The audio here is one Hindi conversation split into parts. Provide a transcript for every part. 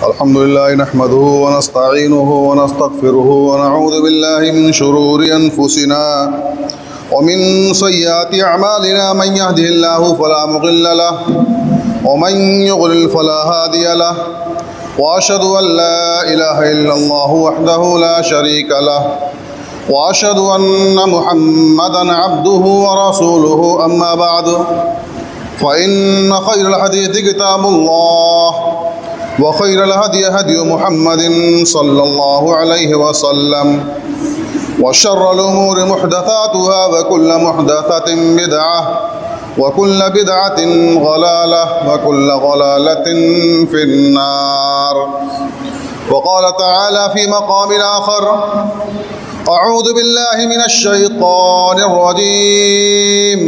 अल्हम्दुलिल्लाह नहमदुहु व नस्तईनुहु व नस्तगफिरुहु व नऊज़ु बिल्लाहि मिन शुरूरि अनफुसिना व मिन सय्यिआति अअमालिना मन यहदिहिल्लाहु फला मुज़िल्ल लहु व मन युज़लिल फला हादिय लहु व अशहदु अन ला इलाहा इल्लल्लाहु वहदहु ला शरीका लहु व अशहदु अन्न मुहम्मदन अब्दुहु व रसूलुहु अम्मा बअदु फ़इन्न खैरल हदीथि किताबुल्लाह व खैरल हदी हदी मुहम्मदिन सल्लल्लाहु अलैहि वसल्लम व शर्रल उमूरि मुहदसातुहा व कुल्लु मुहदसतिन बिदअह व कुल्लु बिदअतिन ज़लालह व कुल्लु ज़लालतिन फिन्नार। व क़ाल तआला फ़ी मक़ामिन आख़र अऊज़ु बिल्लाहि मिनश शैतानिर रजीम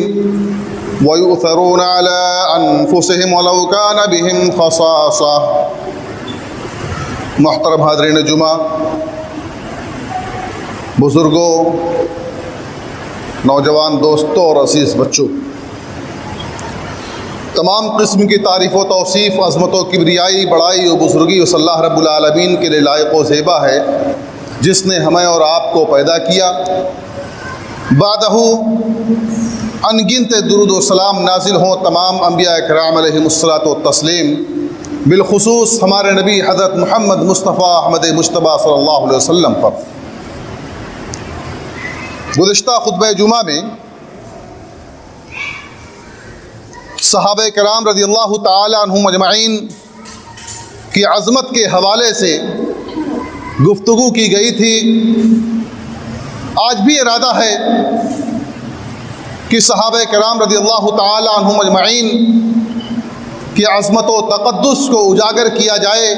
व यु'थरून अला अनफुसिहिम वलौ कान बिहिम खसासा। मुहतरम हाज़रीन जुमा, बुज़ुर्गों, नौजवान दोस्तों और अज़ीज़ बच्चों, तमाम किस्म की तारीफ़ व तौसीफ़, अज़मत व किब्रियाई, बड़ाई व बुज़ुर्गी उस अल्लाह रब्बुल आलमीन के लिए लायक़ व ज़ेबा है जिसने हमें और आपको पैदा किया। बादहू अनगिनत दुरूद व सलाम नाजिल हों तमाम अंबिया किराम अलैहिमुस्सलातु व तस्लीम, बिलखुसूस हमारे नबी हज़रत मुहम्मद मुस्तफ़ा अहमद मुज्तबा सल्लल्लाहु अलैहि वसल्लम पर। गुज़िश्ता खुतबा जुमा में सहाबे किराम रज़ियल्लाहु ताला अन्हुम अजमईन की अज़मत के हवाले से गुफ्तगू की गई थी। आज भी इरादा है कि सहाबे किराम रज़ियल्लाहु ताला अन्हुम अजमईन की अज़मत व तक़द्दुस को उजागर किया जाए,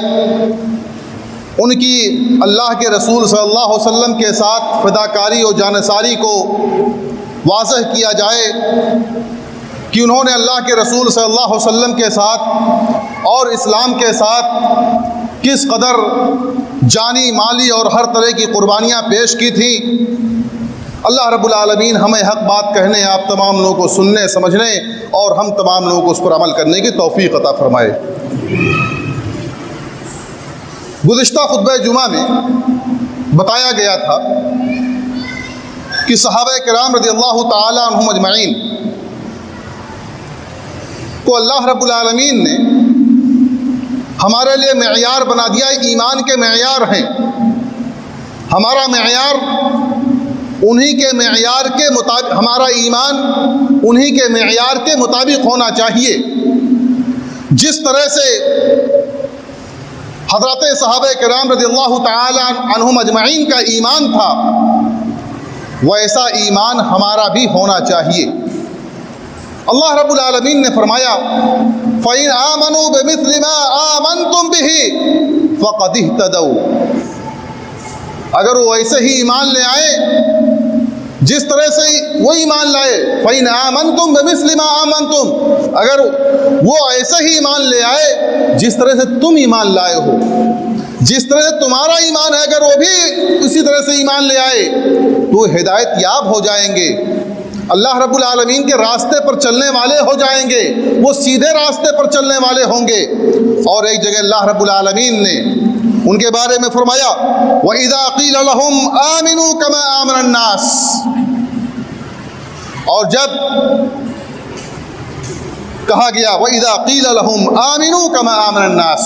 उनकी अल्लाह के रसूल सल्लल्लाहु अलैहि वसल्लम के साथ फ़िदाकारी और जानसारी को वाज़ह किया जाए कि उन्होंने अल्लाह के रसूल सल्लल्लाहु अलैहि वसल्लम के साथ और इस्लाम के साथ किस कदर जानी, माली और हर तरह की क़ुरबानियाँ पेश की थी। अल्लाह रब्बुल आलमीन हमें हक़ बात कहने, आप तमाम लोगों को सुनने समझने और हम तमाम लोगों को उस पर अमल करने की तौफ़ीक़ अता फ़रमाए। गुज़िश्ता खुतबा जुमा में बताया गया था कि सहाबा किराम रज़ियल्लाहु ताला अन्हुम अजमईन को अल्लाह रब्बुल आलमीन ने हमारे लिए मेयार बना दिया। ईमान के मेयार हैं, हमारा मेयार उन्हीं के मेयार के मुताबिक, हमारा ईमान उन्हीं के मेयार के मुताबिक होना चाहिए। जिस तरह से हज़रत सहाबा किराम रज़ियल्लाहु ताला अन्हुम अजमईन का ईमान था, वैसा ईमान हमारा भी होना चाहिए। अल्लाह रब्बुल आलमीन ने फरमाया, फ़इन आमनू बिमिस्लि मा आमनतुम बिही फ़क़द इह्तदौ। अगर वो ऐसे ही ईमान ले आए जिस तरह से वो ईमान लाए, फ़इन आमनतुम बिमिस्लि मा आमनतुम, अगर वो ऐसे ही ईमान ले आए जिस तरह से तुम ईमान लाए हो, जिस तरह से तुम्हारा ईमान है, अगर वो भी उसी तरह से ईमान ले आए तो हिदायत याब हो जाएंगे, अल्लाह रब्बुल आलमीन के रास्ते पर चलने वाले हो जाएंगे, वो सीधे रास्ते पर चलने वाले होंगे। और एक जगह अल्लाह रब्बुल आलमीन ने उनके बारे में फरमाया, व इज़ा क़ील लहुम आमिनू कमा आमनन नास, और जब कहा गया व इज़ा क़ील लहुम आमिनू कमा आमनन नास,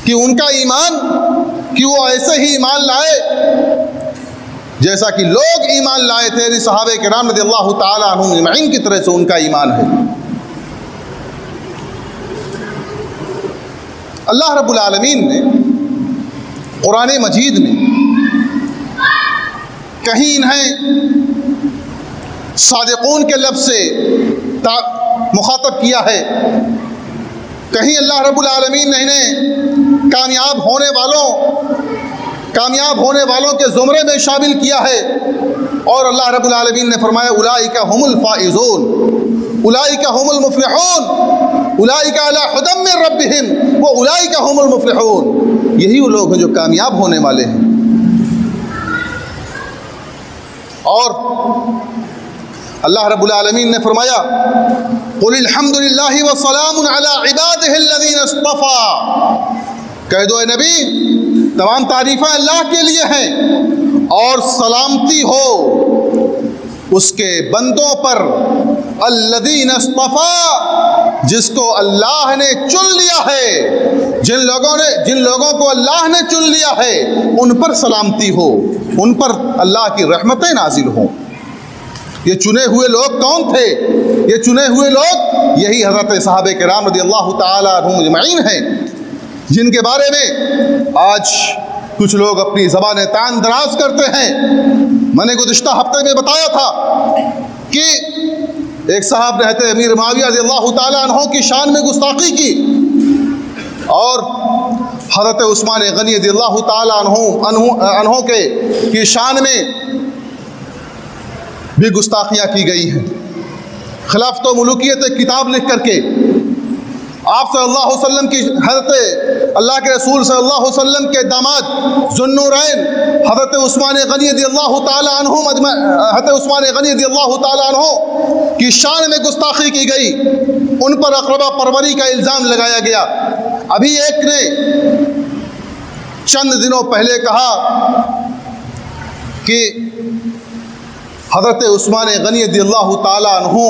कि उनका ईमान, कि वो ऐसे ही ईमान लाए जैसा कि लोग ईमान लाए थे। सहाबे किराम रज़ियल्लाहु ताला अन्हुम अजमईन की तरह से उनका ईमान है। अल्लाह रब्बुल आलमीन ने कुरान मजीद में कहीं इन्हें सादिक़ून के लफ्ज़ से मुखातब किया है, कहीं अल्लाह रब्बुल आलमीन ने इन्हें कामयाब होने वालों के ज़ुमरे में शामिल किया है। और अल्लाह रब्बुल आलमीन ने फरमाया, उलाइका हुमुल फ़ाइज़ून उलाइका हुमुल मुफ़्लिहून उलाइका अला हुदम मिन रब्बिहिम व उलाइका हुमुल मुफ़्लिहून। यही वो लोग हैं जो कामयाब होने वाले हैं। और अल्लाह रब्बुल आलमीन ने फरमाया, क़ुल अल्हम्दुलिल्लाहि व सलामुन अला इबादिहिल्लज़ीना इस्तफ़ा। कह दो ए नबी, तमाम तारीफ़ें अल्लाह के लिए हैं और सलामती हो उसके बंदों पर, अल्लज़ीना इस्तफ़ा, जिसको अल्लाह ने चुन लिया है। जिन लोगों को अल्लाह ने चुन लिया है उन पर सलामती हो, उन पर अल्लाह की रहमतें नाजिल हों। ये चुने हुए लोग कौन थे? ये चुने हुए लोग यही हज़रत सहाबे किराम रज़ियल्लाहु ताला अन्हुम अजमईन हैं, जिनके बारे में आज कुछ लोग अपनी ज़बान तान दराज करते हैं। मैंने गुज़िश्ता हफ्ते में बताया था कि एक साहब रहते अमीर मुआविया रज़ियल्लाहु ताला अन्हु की शान में गुस्ताखी की और हज़रत उस्मान गनी रज़ियल्लाहु ताला अन्हु की शान में भी गुस्ताखियाँ की गई हैं। खिलाफत व मुल्कियत एक किताब लिख करके आप सल्लल्लाहु अलैहि वसल्लम की हज़रत अल्लाह के रसूल सल्लल्लाहु अलैहि वसल्लम के दामाद ज़ुन्नूरैन हज़रत उस्मान गनी रज़ियल्लाहु ताला अन्हु हज़रत उस्मान गनी रज़ियल्लाहु ताला अन्हु की शान में गुस्ताखी की गई, उन पर अक़रबा परवरी का इल्ज़ाम लगाया गया। अभी एक ने चंद दिनों पहले कहा कि हज़रत उस्मान गनी रज़ियल्लाहु ताला अन्हु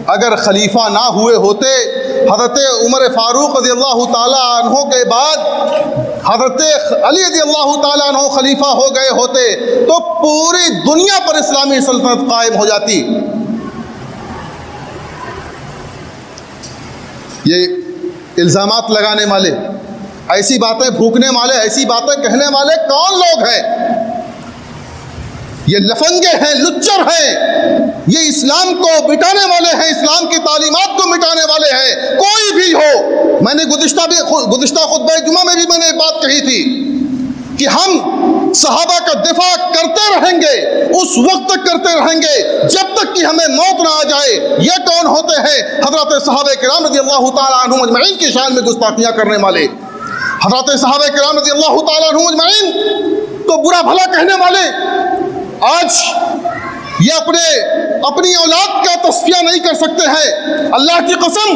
अगर खलीफा ना हुए होते, हज़रत उमर फ़ारूक रज़ियल्लाहु ताला अन्हु के बाद हज़रत अली रज़ियल्लाहु ताला अन्हु खलीफा हो गए होते तो पूरी दुनिया पर इस्लामी सल्तनत कायम हो जाती। ये इल्ज़ामात लगाने वाले, ऐसी बातें भूकने वाले, ऐसी बातें कहने वाले कौन लोग हैं? ये लफंगे हैं, लुच्चर हैं, ये इस्लाम को मिटाने वाले हैं, इस्लाम की तालीमात को मिटाने वाले हैं। कोई भी हो, मैंने गुज़िश्ता खुतबा जुमा में भी मैंने बात कही थी कि हम सहाबा का दिफा करते रहेंगे, उस वक्त तक करते रहेंगे जब तक कि हमें मौत ना आ जाए। ये कौन होते हैं? हज़रत सहाबे किराम रज़ियल्लाहु ताला अन्हुम अजमईन की शान में गुस्ताखियाँ करने वाले, हज़रत सहाबे किराम रज़ियल्लाहु ताला अन्हुम अजमईन को बुरा भला कहने वाले। आज ये अपनी औलाद का तस्फिया नहीं कर सकते हैं। अल्लाह की कसम,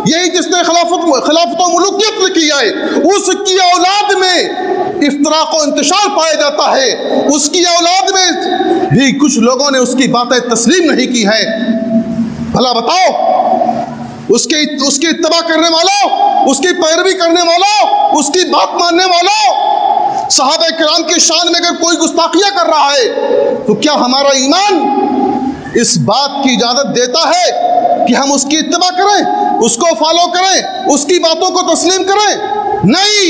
यही जिसने खिलाफत व मुल्कियत लिखी है उसकी औलाद में इफ्तराक व इंतशार पाया जाता है। उसकी औलाद में भी कुछ लोगों ने उसकी बातें तस्लीम नहीं की है। भला बताओ, उसकी इत्तबा करने वालों, उसकी पैरवी करने वालों, उसकी बात मानने वालों, सहाबा किराम की शान में अगर कोई गुस्ताखियाँ कर रहा है तो क्या हमारा ईमान इस बात की इजाज़त देता है कि हम उसकी इत्तबा करें, उसको फॉलो करें, उसकी बातों को तस्लीम करें? नहीं,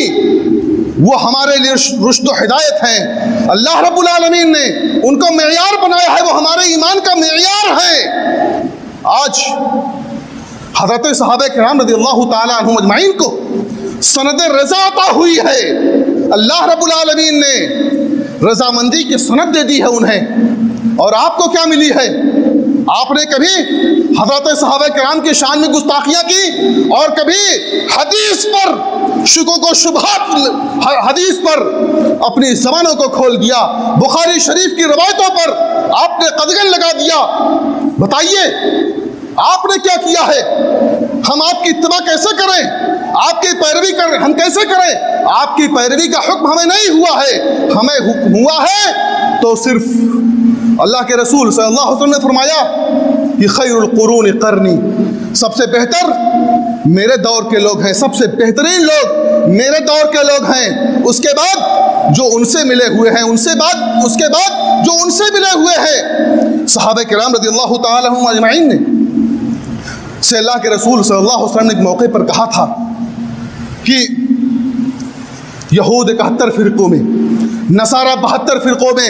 वो हमारे लिए रुश्द व हिदायत हैं। अल्लाह रब्बुल आलमीन ने उनको मेयार बनाया है, वो हमारे ईमान का मेयार है। आज हज़रत सहाबा किराम रज़ियल्लाहु ताला अन्हुम अजमईन को सनद रज़ा अता हुई है। अल्लाह रब्बुल आलमीन ने रज़ामंदी की सनद दे दी है उन्हें। और आपको क्या मिली है? आपने कभी हज़रत सहाबा किराम की शान में गुस्ताखियाँ की और कभी हदीस पर शुकों को शुबहात, हदीस पर अपनी ज़बानों को खोल दिया, बुखारी शरीफ की रवायतों पर आपने कदगन लगा दिया। बताइए आपने क्या किया है? हम आपकी इत्तबा कैसे करें? आपकी पैरवी कर हम कैसे करें? आपकी पैरवी का हुक्म हमें नहीं हुआ है। हमें हुक्म हुआ है तो सिर्फ अल्लाह के रसूल सल्लल्लाहु अलैहि वसल्लम ने फरमाया कि खैरुल कुरून क़र्नी, सबसे बेहतर मेरे दौर के लोग हैं, सबसे बेहतरीन लोग मेरे दौर के लोग हैं। उसके बाद जो उनसे मिले हुए हैं, उसके बाद जो उनसे मिले हुए हैं। सहाबा किराम रज़ियल्लाहु ताला अन्हुम अजमईन ने से अल्लाह के रसूल सल्लल्लाहु अलैहि वसल्लम ने एक मौके पर कहा था कि यहूद 71 फ़िरक़ों में, नसारा 72 फ़िरक़ों में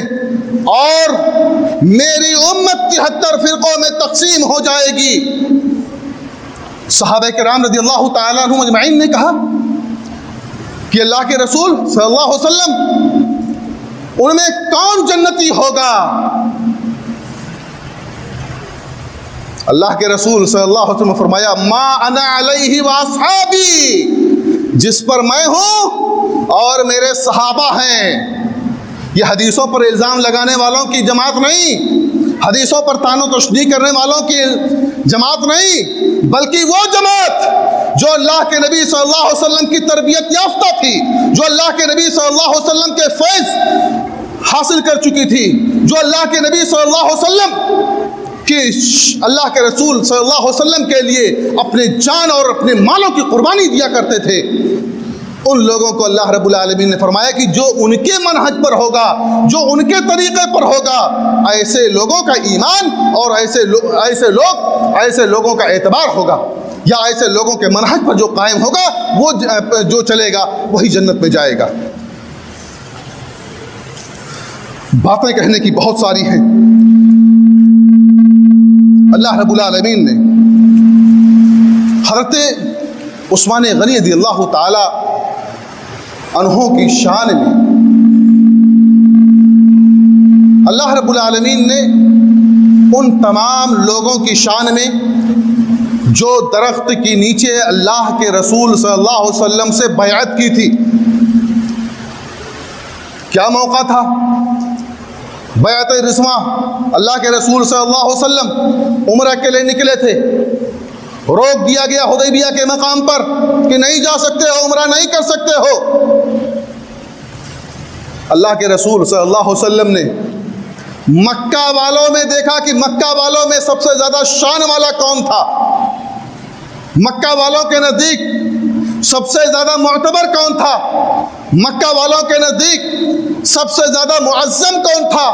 और मेरी उम्मत 73 फ़िरक़ों में तक़सीम हो जाएगी। सहाबा किराम रज़ियल्लाहु ताला अन्हुम अजमईन ने कहा कि अल्लाह के रसूल सल्लल्लाहु अलैहि वसल्लम, उनमें कौन जन्नती होगा? अल्लाह के रसूल सल्लल्लाहु अलैहि वसल्लम फरमाया, मा अना अलैहि व अस्हाबी, जिस पर मैं हूँ और मेरे सहाबा हैं। ये हदीसों पर इल्ज़ाम लगाने वालों की जमात नहीं, हदीसों पर तानो तशनीह करने वालों की जमात नहीं, बल्कि वो जमात जो अल्लाह के नबी सल्लल्लाहु अलैहि वसल्लम की तरबियत याफ्ता थी, जो अल्लाह के नबी सल्लल्लाहु अलैहि वसल्लम के फैज़ हासिल कर चुकी थी, जो अल्लाह के नबी सल्लल्लाहु अलैहि वसल्लम कि अल्लाह के रसूल सल्लल्लाहु अलैहि वसल्लम के लिए अपने जान और अपने मालों की कुर्बानी दिया करते थे, उन लोगों को अल्लाह रब्बुल आलमीन ने फरमाया कि जो उनके मनहज पर होगा, जो उनके तरीक़े पर होगा, ऐसे लोगों का ईमान और ऐसे लोगों का एतबार होगा, या ऐसे लोगों के मनहज पर जो कायम होगा वो जो चलेगा वही जन्नत में जाएगा। बातें कहने की बहुत सारी हैं। अल्लाह रब्बुल आलमीन ने हज़रत उस्मान गनी रज़ियल्लाहु ताला अन्हों की शान में, अल्लाह रब्बुल आलमीन ने उन तमाम लोगों की शान में जो दरख्त के नीचे अल्लाह के रसूल सल्लल्लाहु अलैहि वसल्लम से बैअत की थी। क्या मौका था? बैअत रिज़वा। अल्लाह के रसूल सल्लल्लाहु अलैहि वसल्लम उम्रा के लिए निकले थे, रोक दिया गया हुदैबिया के मकाम पर कि नहीं जा सकते हो, उम्रा नहीं कर सकते हो। अल्लाह के रसूल सल्लल्लाहु अलैहि वसल्लम ने मक्का वालों में देखा कि मक्का वालों में सबसे ज़्यादा शान वाला कौन था, मक्का वालों के नज़दीक सबसे ज़्यादा मुअतबर कौन था, मक्का वालों के नज़दीक सबसे ज़्यादा मुअज़्ज़म कौन था।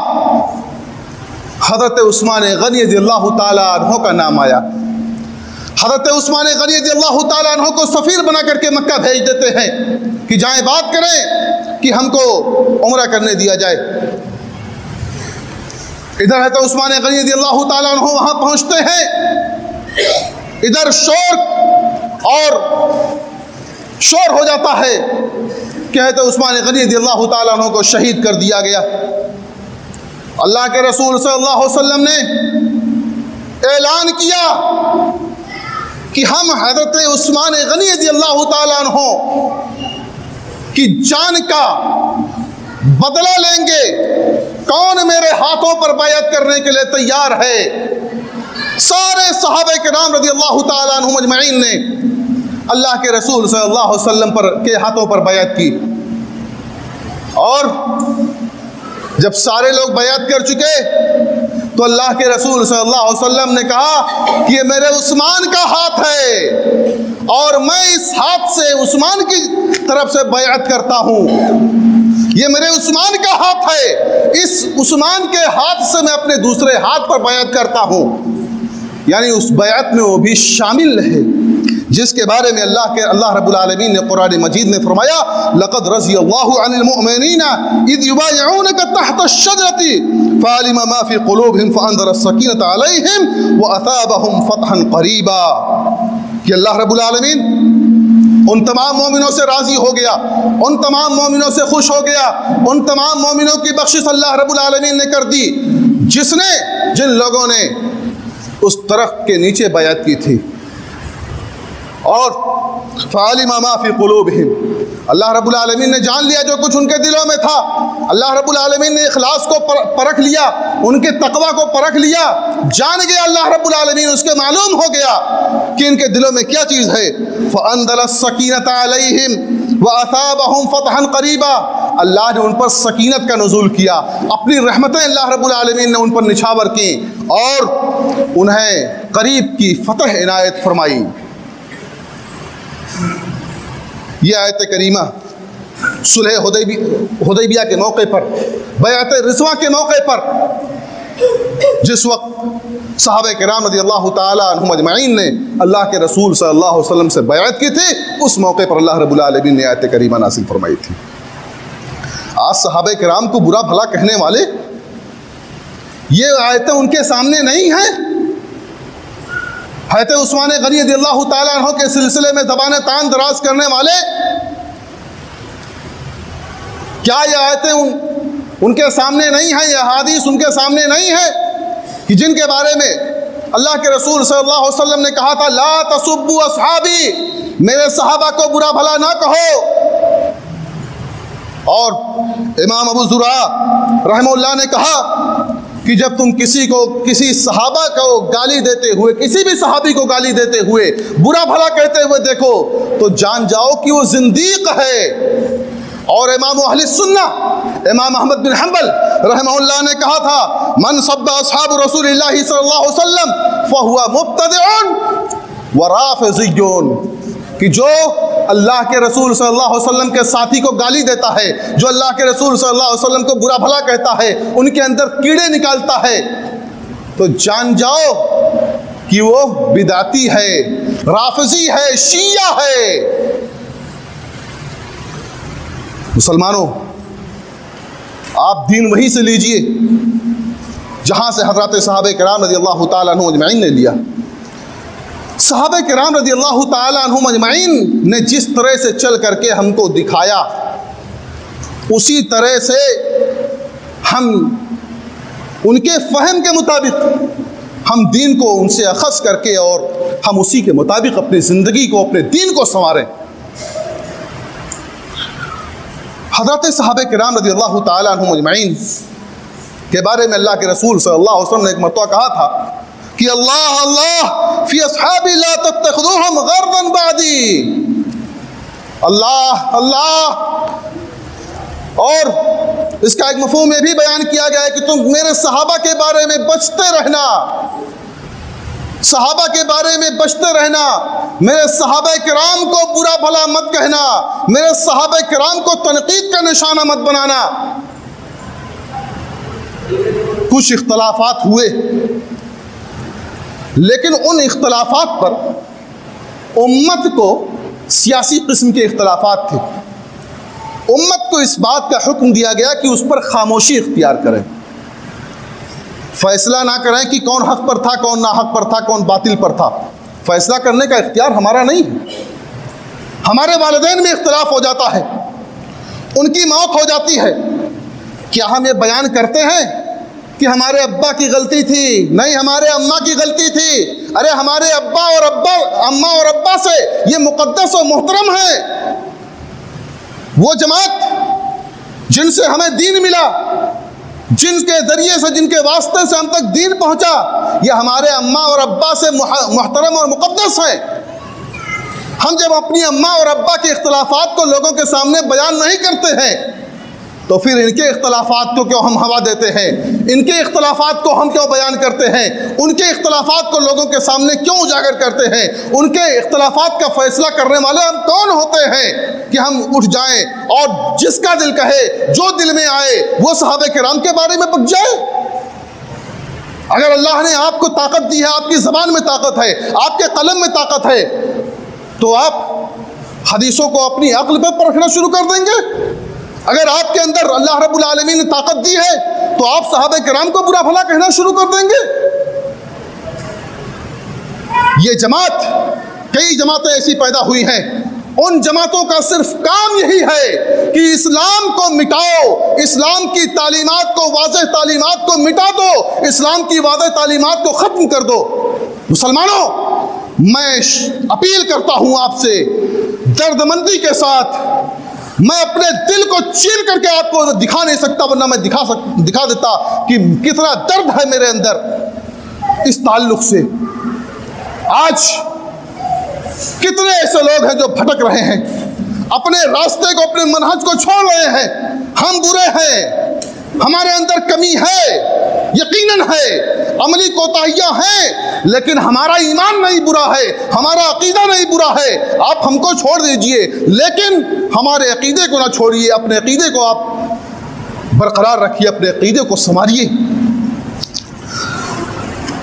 हज़रत उस्मान गनी रज़ियल्लाहु ताला अन्हु का नाम आया। हज़रत उस्मान गनी रज़ियल्लाहु ताला अन्हु को सफ़ीर बना करके मक्का भेज देते हैं कि जाएं बात करें कि हमको उम्रा करने दिया जाए। इधर है तो उस्मान गनी रज़ियल्लाहु ताला अन्हु वहाँ पहुँचते हैं, इधर शोर हो जाता है कि है तो उस्मान गनी रज़ियल्लाहु ताला अन्हु को शहीद कर दिया गया। अल्लाह के रसूल सल्लल्लाहु अलैहि वसल्लम ने ऐलान किया कि हम हज़रत उस्मान गनी रज़ियल्लाहु ताला अन्हु की जान का बदला लेंगे। कौन मेरे हाथों पर बैअत करने के लिए तैयार है? सारे सहाबे किराम रज़ियल्लाहु ताला अन्हुम अजमईन ने अल्लाह के रसूल सल्लल्लाहु अलैहि वसल्लम के हाथों पर बैअत की। और जब सारे लोग बैअत कर चुके तो अल्लाह के रसूल सल्लल्लाहु अलैहि वसल्लम ने कहा कि ये मेरे उस्मान का हाथ है और मैं इस हाथ से उस्मान की तरफ से बैअत करता हूँ। ये मेरे उस्मान का हाथ है, इस उस्मान के हाथ से मैं अपने दूसरे हाथ पर बैअत करता हूँ। यानी उस बैअत में वो भी शामिल है जिसके बारे में अल्लाह रब्बुल आलमीन ने कुरान मजीद में फरमाया, लक़द रज़ियल्लाहु अनिल मुअमिनीना इज़ युबायिऊनका तहत अश-शजरति फ़अलिमा मा फ़ी क़ुलूबिहिम फ़अनज़ला अस-सकीनता अलैहिम व असाबहुम फ़तहन क़रीबा। कि अल्लाह रब्बुल आलमीन उन तमाम मोमिनों से राज़ी हो गया, उन तमाम मोमिनों से खुश हो गया, उन तमाम मोमिनों की बख्शिश अल्लाह रब्बुल आलमीन ने कर दी जिन लोगों ने उस दरख्त के नीचे बैअत की थी। और फ़अलिमा मा फ़ी क़ुलूबिहिम, अल्लाह रब्बुल आलमीन ने जान लिया जो कुछ उनके दिलों में था। अल्लाह रब्बुल आलमीन ने इखलास को परख लिया, उनके तक़वा को परख लिया, जान गया अल्लाह रब्बुल आलमीन, उसके मालूम हो गया कि इनके दिलों में क्या चीज़ है। फ़अनज़ला अस-सकीनता अलैहिम व असाबहुम फ़तहन क़रीबा, अल्लाह ने उन पर सकीनत का नुज़ूल किया, अपनी रहमतें अल्लाह रब्बुल आलमीन ने उन पर निछावर की और उन्हें करीब की फ़तह इनायत फरमाई। ये आयत करीमा सुलह हुदैबिया के मौके पर, बैअत रिज़वा के मौके पर, जिस वक्त सहाबे किराम रज़ियल्लाहु ताला अन्हुम अजमईन ने अल्लाह के रसूल सल्लल्लाहु अलैहि वसल्लम से बैअत की थी, उस मौके पर अल्लाह रब्बुल आलमीन ने आयत करीमा नासिल फरमाई थी। आज सहाबे किराम को बुरा भला कहने वाले, ये आयतें उनके सामने नहीं हैं। हज़रत उस्मान गनी रज़ियल्लाहु ताला अन्हु के सिलसिले में ज़बान तान दराज करने वाले, क्या ये आयतें उनके सामने नहीं हैं, ये हदीस उनके सामने नहीं है कि जिनके बारे में अल्लाह के रसूल सल्लल्लाहु अलैहि वसल्लम ने कहा था, ला तसुब्बु अस्हाबी, मेरे सहाबा को बुरा भला ना कहो। और इमाम अबू ज़ुरा रहमहुल्लाह ने कहा कि कि जब तुम किसी सहाबा को गाली देते हुए, किसी भी सहाबी को गाली देते हुए, बुरा भला कहते हुए देखो, तो जान जाओ कि वो जिंदीक है। और इमाम अहले सुन्ना इमाम अहमद बिन हंबल रहमहुल्लाह ने कहा था, मन सब्बा असहाब रसूलिल्लाह सल्लल्लाहु अलैहि वसल्लम फहुवा मुब्तदिउन व राफिज़ियुन, कि जो अल्लाह के रसूल सल्लल्लाहु अलैहि वसल्लम के साथी को गाली देता है, जो अल्लाह के रसूल सल्लल्लाहु अलैहि वसल्लम को बुरा भला कहता है, उनके अंदर कीड़े निकालता है, तो जान जाओ कि वो बिदाती है, राफिज़ी है, शिया है। मुसलमानों, आप दीन वहीं से लीजिए जहाँ से हज़रत सहाबे किराम रज़ियल्लाहु ताला अन्हुम अजमईन ने लिया। सहाबे किराम रज़ियल्लाहु ताला अन्हुम अजमईन ने जिस तरह से चल करके हमको दिखाया, उसी तरह से हम उनके फ़हम के मुताबिक हम दीन को उनसे अख़ज़ करके और हम उसी के मुताबिक अपनी ज़िंदगी को, अपने दीन को संवारें। हज़रत सहाबे किराम रज़ियल्लाहु ताला अन्हुम अजमईन के बारे में अल्लाह के रसूल सल्लल्लाहु अलैहि वसल्लम ने एक मरतबा कहा था कि अल्लाह अल्लाह फी अस्हाबी ला तत्तखिज़ूहुम गर्दन बादी, अल्लाह अल्लाह। और इसका एक मफ़हूम ये भी बयान किया गया है कि तुम मेरे सहाबा के बारे में बचते रहना, सहाबा के बारे में बचते रहना, मेरे सहाबा किराम को बुरा भला मत कहना, मेरे सहाबा किराम को तनकीद का निशाना मत बनाना। कुछ इख्तलाफात हुए, लेकिन उन इख्तलाफात पर उम्मत को सियासी किस्म के इख्तलाफात थे। उम्मत को इस बात का हुक्म दिया गया कि उस पर खामोशी इख्तियार करें, फैसला ना करें कि कौन हक पर था, कौन ना हक पर था, कौन बातिल पर था। फैसला करने का इख्तियार हमारा नहीं है। हमारे वालिदैन में इख्तलाफ हो जाता है, उनकी मौत हो जाती है, क्या हम ये बयान करते हैं कि हमारे अब्बा की गलती थी? नहीं, हमारे अम्मा की गलती थी। अरे हमारे अम्मा और अब्बा से ये मुक़द्दस और मोहतरम है। वो जमात जिनसे हमें दीन मिला, जिनके ज़रिए से, जिनके वास्ते से हम तक दीन पहुँचा, यह हमारे अम्मा और अब्बा से मोहतरम और मुक़द्दस है। हम जब अपनी अम्मा और अब्बा के इख्तलाफात को लोगों के सामने बयान नहीं करते हैं, तो फिर इनके इख्तलाफात को क्यों हम हवा देते हैं? इनके इख्तलाफात को हम क्यों बयान करते हैं? उनके इख्तलाफात को लोगों के सामने क्यों उजागर करते हैं? उनके इख्तलाफात का फैसला करने वाले हम कौन होते हैं कि हम उठ जाएं और जिसका दिल कहे, जो दिल में आए, वो सहाबे किराम के बारे में बक जाए? अगर अल्लाह ने आपको ताकत दी है, आपकी ज़बान में ताकत है, आपके कलम में ताकत है, तो आप हदीसों को अपनी अक्ल पर परखना शुरू कर देंगे। अगर आपके अंदर अल्लाह रब्बुल आलमीन ने ताकत दी है, तो आप सहाबे किराम को बुरा भला कहना शुरू कर देंगे। ये जमात, कई जमातें ऐसी पैदा हुई हैं, उन जमातों का सिर्फ काम यही है कि इस्लाम को मिटाओ, इस्लाम की तालीमात को, वाज़ेह तालीमात को मिटा दो, इस्लाम की वाज़ेह तालीमात को ख़त्म कर दो। मुसलमानों, मैं अपील करता हूँ आपसे दर्दमंदी के साथ। मैं अपने दिल को चीर करके आपको दिखा नहीं सकता, वरना मैं दिखा देता कि कितना दर्द है मेरे अंदर इस ताल्लुक़ से। आज कितने ऐसे लोग हैं जो भटक रहे हैं, अपने रास्ते को, अपने मनहज को छोड़ रहे हैं। हम बुरे हैं, हमारे अंदर कमी है, यकीनन है, अमली कोताहियाँ हैं, लेकिन हमारा ईमान नहीं बुरा है, हमारा अकीदा नहीं बुरा है। आप हमको छोड़ दीजिए, लेकिन हमारे अकीदे को ना छोड़िए, अपने अकीदे को आप बरकरार रखिए, अपने अकीदे को संभालिए।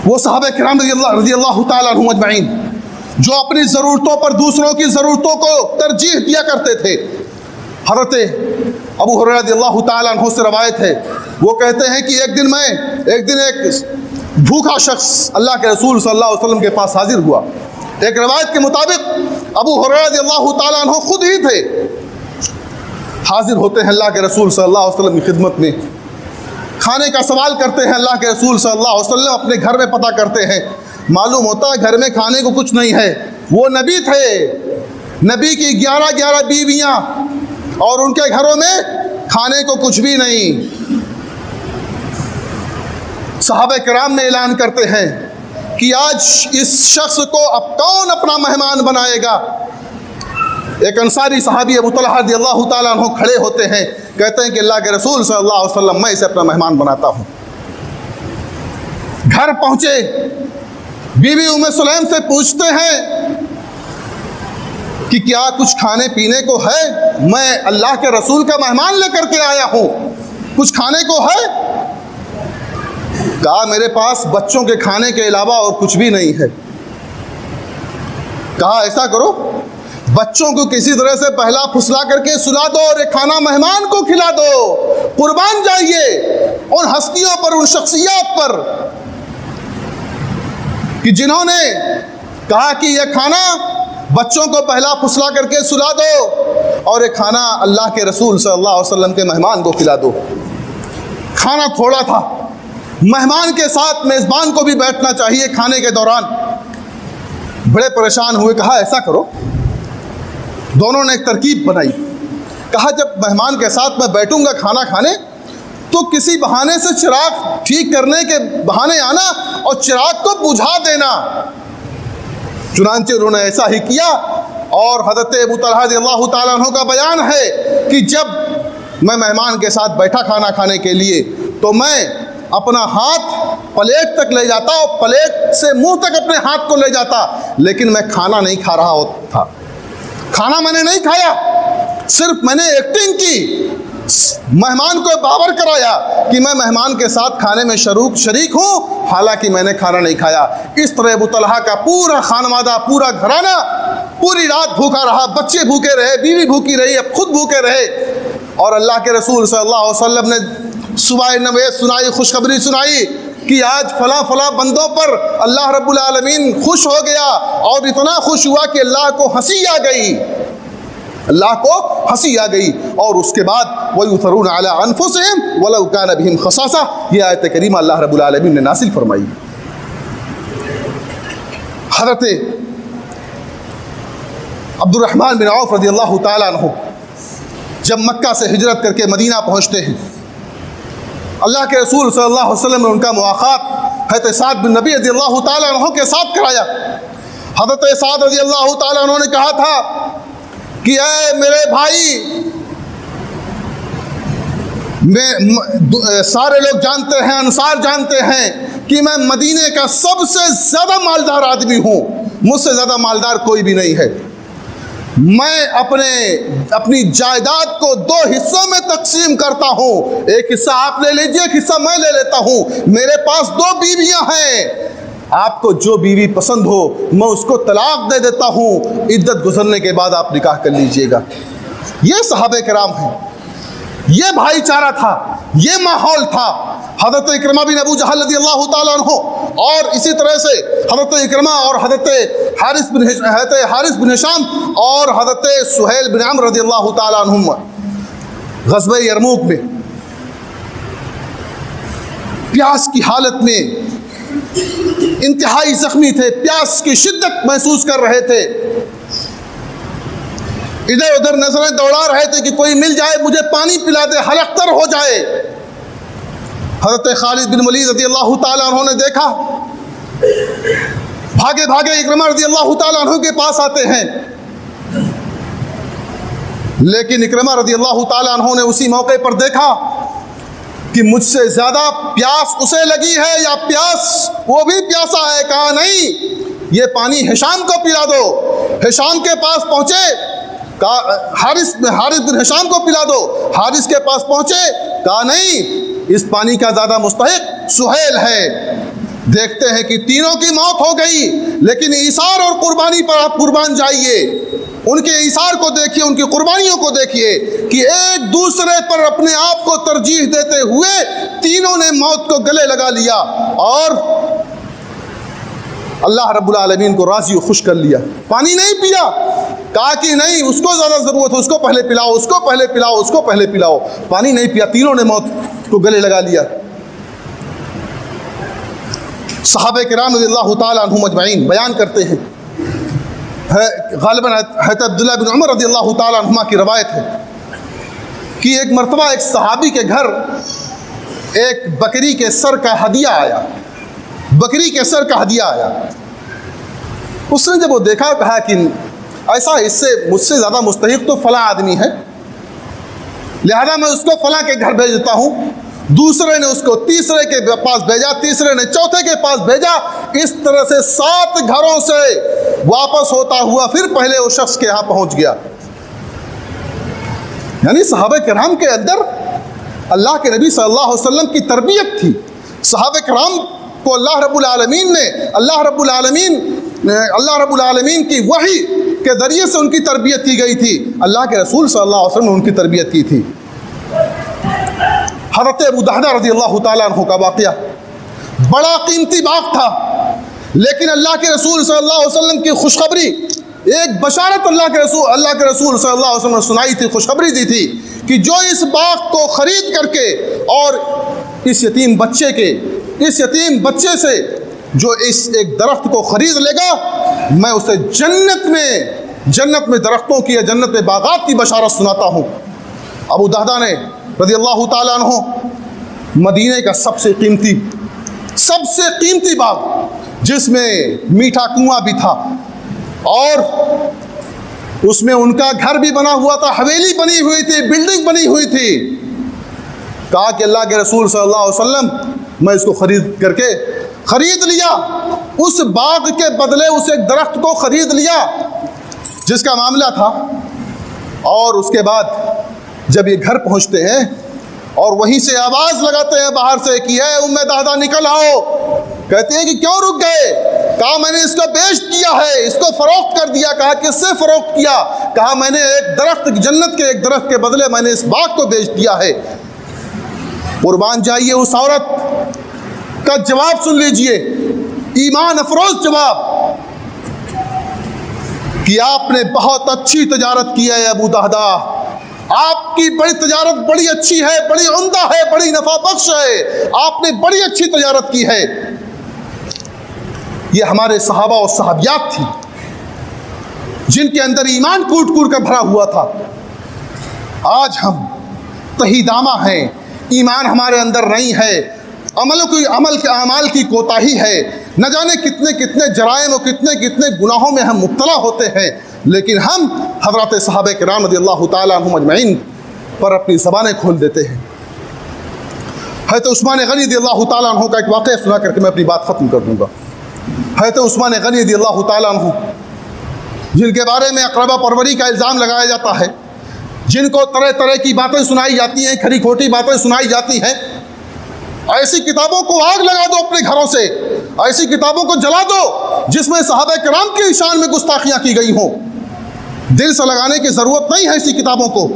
वो सहाबा किराम रज़ियल्लाहु ताला अन्हुम अजमईन जो अपनी ज़रूरतों पर दूसरों की ज़रूरतों को तरजीह दिया करते थे। हज़रत अबू हुरैरा रज़ियल्लाहु ताला अन्हु से रवायत है, वो कहते हैं कि एक दिन एक भूखा शख्स अल्लाह के रसूल सल्लल्लाहु अलैहि वसल्लम के पास हाजिर हुआ। एक रवायत के मुताबिक अबू हुरैरा रज़ियल्लाहु ताला अन्हु खुद ही थे। हाजिर होते हैं अल्लाह के रसूल सल्लल्लाहु अलैहि वसल्लम की खिदमत में, खाने का सवाल करते हैं। अल्लाह के रसूल सल्लल्लाहु अलैहि वसल्लम अपने घर में पता करते हैं, मालूम होता है घर में खाने को कुछ नहीं है। वो नबी थे, नबी की 11 बीवियाँ और उनके घरों में खाने को कुछ भी नहीं। सहाबा किराम में ऐलान करते हैं कि आज इस शख्स को अब कौन अपना मेहमान बनाएगा। एक अंसारी सहाबी अबू तलहा रज़ियल्लाहु ताला अन्हु खड़े होते हैं, कहते हैं कि अल्लाह के रसूल सल्लल्लाहु अलैहि वसल्लम, मैं इसे अपना मेहमान बनाता हूँ। घर पहुँचे, बीवी उम्मे सुलैम से पूछते हैं कि क्या कुछ खाने पीने को है, मैं अल्लाह के रसूल का मेहमान लेकर के आया हूँ, कुछ खाने को है। कहा मेरे पास बच्चों के खाने के अलावा और कुछ भी नहीं है। कहा ऐसा करो, बच्चों को किसी तरह से पहला फुसला करके सुला दो और एक खाना मेहमान को खिला दो। कुर्बान जाइए उन हस्तियों पर, उन शख्सियत पर कि जिन्होंने कहा कि यह खाना बच्चों को पहला फुसला करके सुला दो और एक खाना अल्लाह के रसूल सल्लल्लाहु अलैहि वसल्लम के मेहमान को खिला दो। खाना थोड़ा था, मेहमान के साथ मेज़बान को भी बैठना चाहिए खाने के दौरान। बड़े परेशान हुए, कहा ऐसा करो, दोनों ने एक तरकीब बनाई। कहा जब मेहमान के साथ मैं बैठूंगा खाना खाने तो किसी बहाने से चिराग ठीक करने के बहाने आना और चिराग को बुझा देना। चुनांचे उन्होंने ऐसा ही किया और हज़रत अबू तलहा रज़ियल्लाहु ताला अन्हु का बयान है कि जब मैं मेहमान के साथ बैठा खाना खाने के लिए तो मैं अपना हाथ प्लेट तक ले जाता और प्लेट से मुंह तक अपने हाथ को ले जाता, लेकिन मैं खाना नहीं खा रहा था। खाना मैंने नहीं खाया, सिर्फ मैंने एक्टिंग की, मेहमान को बावर कराया कि मैं मेहमान के साथ खाने में शरीक हूँ, हालांकि मैंने खाना नहीं खाया। इस तरह अबू तलहा का पूरा खानवादा, पूरा घराना पूरी रात भूखा रहा, बच्चे भूखे रहे, बीवी भूखी रही, अब खुद भूखे रहे। और अल्लाह के रसूल सल्लल्लाहु अलैहि वसल्लम ने सुबह नवेद सुनाई, खुशखबरी सुनाई कि आज फला फला बंदों पर अल्लाह रब्बुल आलमीन खुश हो गया और इतना खुश हुआ कि अल्लाह को हंसी आ गई, अल्लाह को हंसी आ गई। और उसके बाद वयुथरून अला अनफुसिहिम वलौ कान बिहिम खसासा, ये आयत करीमा अल्लाह रब्बुल आलमीन ने नासिल फरमाई। हज़रत अब्दुर्रहमान बिन औफ रज़ियल्लाहु ताला अन्हु जब मक्का से हिजरत करके मदीना पहुँचते हैं, अल्लाह के रसूल सल्लल्लाहु अलैहि वसल्लम ने उनका मुलाकात हज़रत साद बिन नबी रज़ियल्लाहु ताला अन्हु के साथ कराया। हज़रत साद रज़ियल्लाहु ताला अन्हु ने कहा था कि ऐ मेरे भाई, सारे लोग जानते हैं, अंसार जानते हैं कि मैं मदीने का सबसे ज़्यादा मालदार आदमी हूँ, मुझसे ज़्यादा मालदार कोई भी नहीं है। मैं अपनी जायदाद को 2 हिस्सों में तकसीम करता हूँ, एक हिस्सा आप ले लीजिए, एक हिस्सा मैं ले लेता हूँ। मेरे पास 2 बीवियाँ हैं, आपको जो बीवी पसंद हो मैं उसको तलाक दे देता हूँ, इद्दत गुजरने के बाद आप निकाह कर लीजिएगा। ये सहाबे किराम हैं, ये भाईचारा था, ये माहौल था। हज़रत इकरमा बिन अबू जहल रज़ियल्लाहु ताला अन्हु और इसी तरह से हज़रत इकरमा और हज़रत हारिस बिन हिशाम और हज़रत सुहैल बिन अम्र रज़ियल्लाहु ताला अन्हुम ग़ज़वे यरमूक में प्यास की हालत में इंतहाई ज़ख्मी थे, प्यास की शिद्दत महसूस कर रहे थे, इधर उधर नजरें दौड़ा रहे थे कि कोई मिल जाए मुझे पानी पिला दे, हलकतर हो जाए। हज़रत खालिद बिन वलीद रज़ियल्लाहु ताला अन्हु ने देखा, भागे भागे इकरमा रज़ियल्लाहु ताला अन्हु के पास आते हैं, लेकिन इकरमा रज़ियल्लाहु ताला अन्हु ने उसी मौके पर देखा कि मुझसे ज़्यादा प्यास उसे लगी है या प्यास वो भी प्यासा है। कहा नहीं, ये पानी हिशाम को पिला दो। हिशाम के पास पहुँचे, कहा हारिस बिन हिशाम को पिला दो। हारिस के पास पहुँचे, कहा नहीं, इस पानी का ज़्यादा मुस्तहिक सुहैल है। देखते हैं कि तीनों की मौत हो गई, लेकिन ईसार और कुर्बानी पर आप कुर्बान जाइए। उनके ईसार को देखिए, उनकी कुर्बानियों को देखिए कि एक दूसरे पर अपने आप को तरजीह देते हुए तीनों ने मौत को गले लगा लिया और अल्लाह रब्बुल आलमीन को राज़ी और खुश कर लिया। पानी नहीं पिया, कहा कि नहीं, उसको ज़्यादा ज़रूरत है, उसको पहले पिलाओ, उसको पहले पिलाओ, उसको पहले पिलाओ। पानी नहीं पिया, तीनों ने मौत को गले लगा लिया। सहाबे किराम रज़ियल्लाहु ताला अन्हुम अजमईन बयान करते हैं, गालिबन हज़रत अब्दुल्लाह बिन उमर रज़ियल्लाहु ताला अन्हुमा की रवायत है कि एक मरतबा एक सहाबी के घर एक बकरी के सर का हदिया आया, बकरी के सर का हदिया आया। उसने जब वो देखा, कहा कि ऐसा, इससे मुझसे ज़्यादा मुस्तहिक तो फला आदमी है, लिहाजा मैं उसको फला के घर भेज देता हूँ। दूसरे ने उसको तीसरे के पास भेजा, तीसरे ने चौथे के पास भेजा। इस तरह से 7 घरों से वापस होता हुआ फिर पहले वो शख्स के यहाँ पहुँच गया। यानी सहाबा किराम के अंदर अल्लाह के नबी सल्लल्लाहु अलैहि वसल्लम की तरबियत थी। सहाबा किराम को अल्लाह रब्बुल आलमीन की वही के ज़रिए से उनकी तरबियत की गई थी। अल्लाह के रसूल सल्लल्लाहु अलैहि वसल्लम ने उनकी तरबियत की थी। हज़रत अबू दहदा रज़ियल्लाहु ताला अन्हु का वाक़या, बड़ा कीमती बाग था, लेकिन अल्लाह के रसूल सल्लल्लाहु अलैहि वसल्लम की खुशखबरी, एक बशारत अल्लाह के रसूल सल्लल्लाहु अलैहि वसल्लम ने सुनाई थी, खुशखबरी दी थी कि जो इस बाग को ख़रीद करके और इस यतीम बच्चे से जो इस एक दरख्त को ख़रीद लेगा, मैं उसे जन्नत में दरख्तों की या जन्नत में बागात की बशारत सुनाता हूँ। अबू दहदा ने रज़ियल्लाहु ताला अन्हु मदीने का सबसे कीमती बाग, जिसमें मीठा कुआं भी था और उसमें उनका घर भी बना हुआ था, हवेली बनी हुई थी, बिल्डिंग बनी हुई थी, कहा कि अल्लाह के रसूल सल्लल्लाहु अलैहि वसल्लम मैं इसको खरीद लिया। उस बाग के बदले उस एक दरख्त को खरीद लिया जिसका मामला था। और उसके बाद जब ये घर पहुंचते हैं और वहीं से आवाज़ लगाते हैं बाहर से कि है उम्मे दहदा निकल आओ। कहते हैं कि क्यों रुक गए? कहा मैंने इसको बेच दिया है, इसको फरोख्त कर दिया। कहा किससे फरोख्त किया? कहा मैंने एक दरख्त, जन्नत के एक दरख्त के बदले मैंने इस बाग को बेच दिया है। कुर्बान जाइए उस औरत का जवाब सुन लीजिए, ईमान अफरोज जवाब कि आपने बहुत अच्छी तजारत की है अबू दहदा, आपकी बड़ी तजारत बड़ी अच्छी है, बड़ी उम्दा है, बड़ी नफा बख्श है, आपने बड़ी अच्छी तजारत की है। ये हमारे सहाबा और सहाबियात थी जिनके अंदर ईमान कूट कूट कर भरा हुआ था। आज हम तहीदामा हैं, ईमान हमारे अंदर नहीं है, अमाल की कोताही है, न जाने कितने कितने जराइम और कितने कितने गुनाहों में हम मुब्तला होते हैं, लेकिन हम हज़रत सहाबा किराम रज़ियल्लाहु ताला अन्हुम अजमईन पर अपनी ज़बानें खोल देते हैं। हज़रत उस्मान गनी रज़ियल्लाहु ताला अन्हु का एक वाक़या सुना करके मैं अपनी बात ख़त्म कर दूँगा। हज़रत उस्मान गनी रज़ियल्लाहु ताला अन्हु, जिनके बारे में अक़रबा परवरी का इल्ज़ाम लगाया जाता है, जिनको तरह तरह की बातें सुनाई जाती हैं, खरी खोटी बातें सुनाई जाती हैं, ऐसी किताबों को आग लगा दो अपने घरों से, ऐसी किताबों को जला दो जिसमें सहाबा किराम की शान में गुस्ताखियाँ की गई हों। दिल से लगाने की ज़रूरत नहीं है ऐसी किताबों को।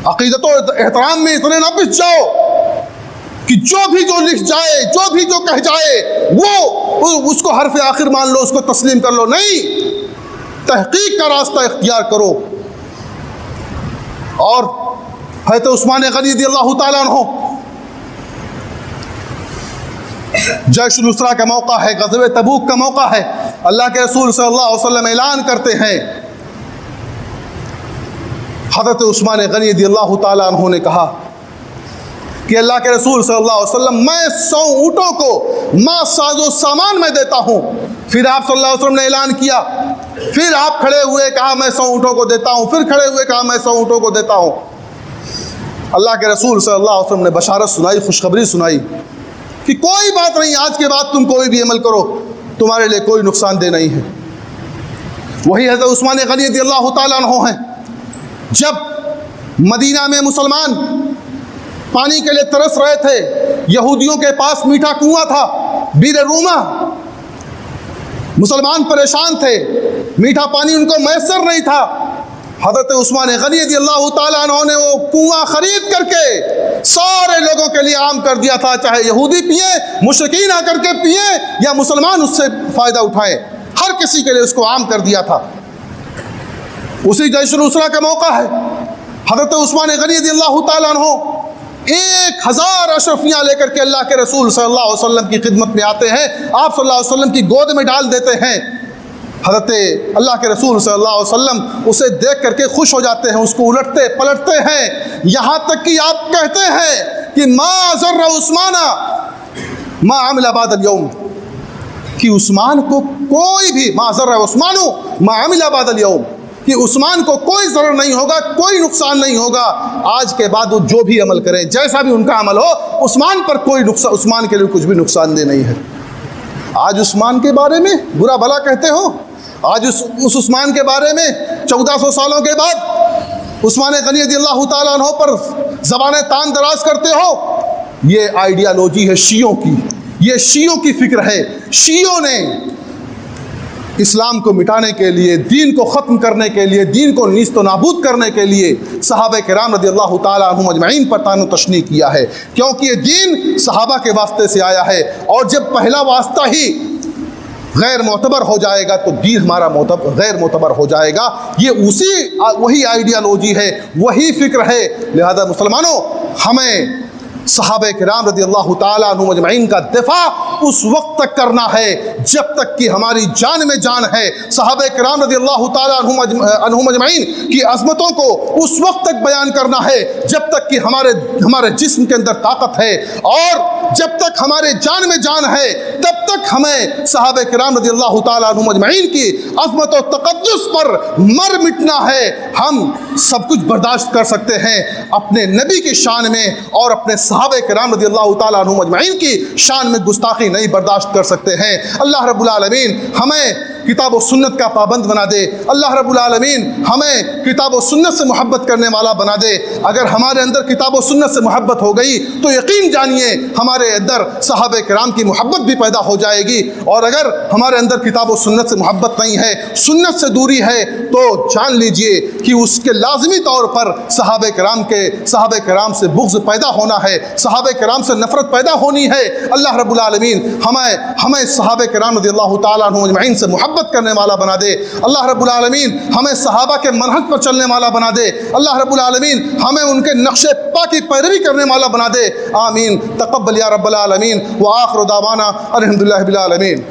अक़ीदत और एहतराम में इतने ना पिस जाओ कि जो लिख जाए, जो कह जाए वो उसको हर्फ आखिर मान लो, उसको तस्लीम कर लो। नहीं, तहकीक का रास्ता इख्तियार करो। और हज़रत उस्मान गनी रज़ियल्लाहु ताला अन्हु, जश्न उसरा का मौका है, ग़ज़वे तबूक का मौका है, अल्लाह के रसूल सल्लल्लाहु अलैहि वसल्लम ऐलान करते हैं। हज़रत उस्मान गनी रज़ियल्लाहु ताला अन्हु ने कहा कि अल्लाह के रसूल सल्लल्लाहु अलैहि वसल्लम, मैं 100 ऊँटों को माँ साजो सामान में देता हूँ। फिर आप सल्लल्लाहु अलैहि वसल्लम ने ऐलान किया, फिर आप खड़े हुए कहा मैं 100 ऊँटों को देता हूँ, फिर खड़े हुए कहा मैं 100 ऊँटों को देता हूँ। अल्लाह के रसूल सल्लल्लाहु अलैहि वसल्लम ने बशारत सुनाई, खुशखबरी सुनाई कि कोई बात नहीं, आज के बाद तुम कोई भी अमल करो, तुम्हारे लिए कोई नुकसानदेह नहीं है। वही हज़रत उस्मान गनी रज़ियल्लाहु ताला अन्हु हैं, जब मदीना में मुसलमान पानी के लिए तरस रहे थे, यहूदियों के पास मीठा कुआं था, बीर रूमा, मुसलमान परेशान थे, मीठा पानी उनको मैसर नहीं था। हज़रत उस्मान गनी रज़ियल्लाहु ताला अन्हु ने वो कुआं खरीद करके सारे लोगों के लिए आम कर दिया था, चाहे यहूदी पिए, मुशरिकीन आकर के पिए या मुसलमान उससे फ़ायदा उठाएं, हर किसी के लिए उसको आम कर दिया था। उसी जश्न उसरा का मौका है, हज़रत उस्मान गनी रज़ियल्लाहु ताला अन्हु 1000 अशरफियाँ लेकर के अल्लाह के रसूल सल्लल्लाहु अलैहि वसल्लम की खिदमत में आते हैं, आप सल्लल्लाहु अलैहि वसल्लम की गोद में डाल देते हैं। हज़रत अल्लाह के रसूल सल्लल्लाहु अलैहि वसल्लम उसे देख करके खुश हो जाते हैं, उसको उलटते पलटते हैं, यहाँ तक कि आप कहते हैं कि मा ज़र्रा उस्माना मा अमिला बादल यौम, कि उस्मान को कोई भी, मा ज़र्रा उस्मानु मा अमिला बादल यौम, कि उस्मान को कोई ज़रर नहीं होगा, कोई नुकसान नहीं होगा आज के बाद वो जो भी अमल करें, जैसा भी उनका अमल हो, उस्मान पर कोई नुकसान, उस्मान के लिए कुछ भी नुकसानदेह नहीं है। आज उस्मान के बारे में बुरा भला कहते हो, आज उस उस्मान के बारे में 1400 सालों के बाद उस्मान गनी रज़ियल्लाहु ताला अन्हु पर ज़बान तान दराज करते हो। ये आइडियालॉजी है शियों की, ये शियों की फ़िक्र है। शियों ने इस्लाम को मिटाने के लिए, दीन को ख़त्म करने के लिए, दीन को नीस्त नाबूद करने के लिए सहाबा किराम रज़ियल्लाहु ताला अन्हुम अजमईन पर तान तशनी किया है, क्योंकि ये दीन सहाबा के वास्ते से आया है। और जब पहला वास्ता ही गैर मोतबर हो जाएगा तो दीन हमारा गैर मोतबर हो जाएगा। ये वही आइडियालॉजी है, वही फ़िक्र है। लिहाजा मुसलमानों, हमें सहाबा किराम रज़ियल्लाहु ताला अन्हुम अजमईन का दिफा उस वक्त तक करना है जब तक कि हमारी जान में जान है। सहाबा किराम रज़ियल्लाहु ताला अन्हुम अजमईन की अज़मतों को उस वक्त तक बयान करना है जब तक कि हमारे जिस्म के अंदर ताकत है, और जब तक हमारे जान में जान है तब तक हमें सहाबा किराम रज़ियल्लाहु ताला अन्हुम अजमईन की अज़मत और तक़द्दुस पर मर मिटना है। हम सब कुछ बर्दाश्त कर सकते हैं अपने नबी की शान में, और अपने सहाबा किराम रज़ियल्लाहु ताला अन्हुम अजमईन की शान में गुस्ताखी नहीं बर्दाश्त कर सकते हैं। अल्लाह रब्बुल आलमीन हमें किताब व सुन्नत का पाबंद बना दे। अल्लाह रब्बुल आलमीन हमें किताब व सुन्नत से मोहब्बत करने वाला बना दे। अगर हमारे अंदर किताब व सुन्नत से मोहब्बत हो गई तो यकीन जानिए हमारे अंदर सहाबा किराम की मोहब्बत भी पैदा हो जाएगी। और अगर हमारे अंदर किताब व सुन्नत से मोहब्बत नहीं है, सुन्नत से दूरी है, तो जान लीजिए कि उसके लाजमी तौर पर सहाबा किराम से बुग़्ज़ पैदा होना है, सहाबा किराम से नफ़रत पैदा होनी है। अल्लाह रब्बुल आलमीन हमें सहाबा किराम रज़ियल्लाहु ताला अन्हुम अजमईन से मोहब्बत करने वाला बना दे। अल्लाह रब्बुल आलमीन हमें सहाबा के मनहज पर चलने वाला बना दे। अल्लाह रब्बुल आलमीन हमें उनके नक्शे पा की पैरवी करने वाला बना दे। आमीन। तक़ब्बल या रब्बल आलमीन व आखिरु दावाना अल्हम्दुलिल्लाहि रब्बिल आलमीन।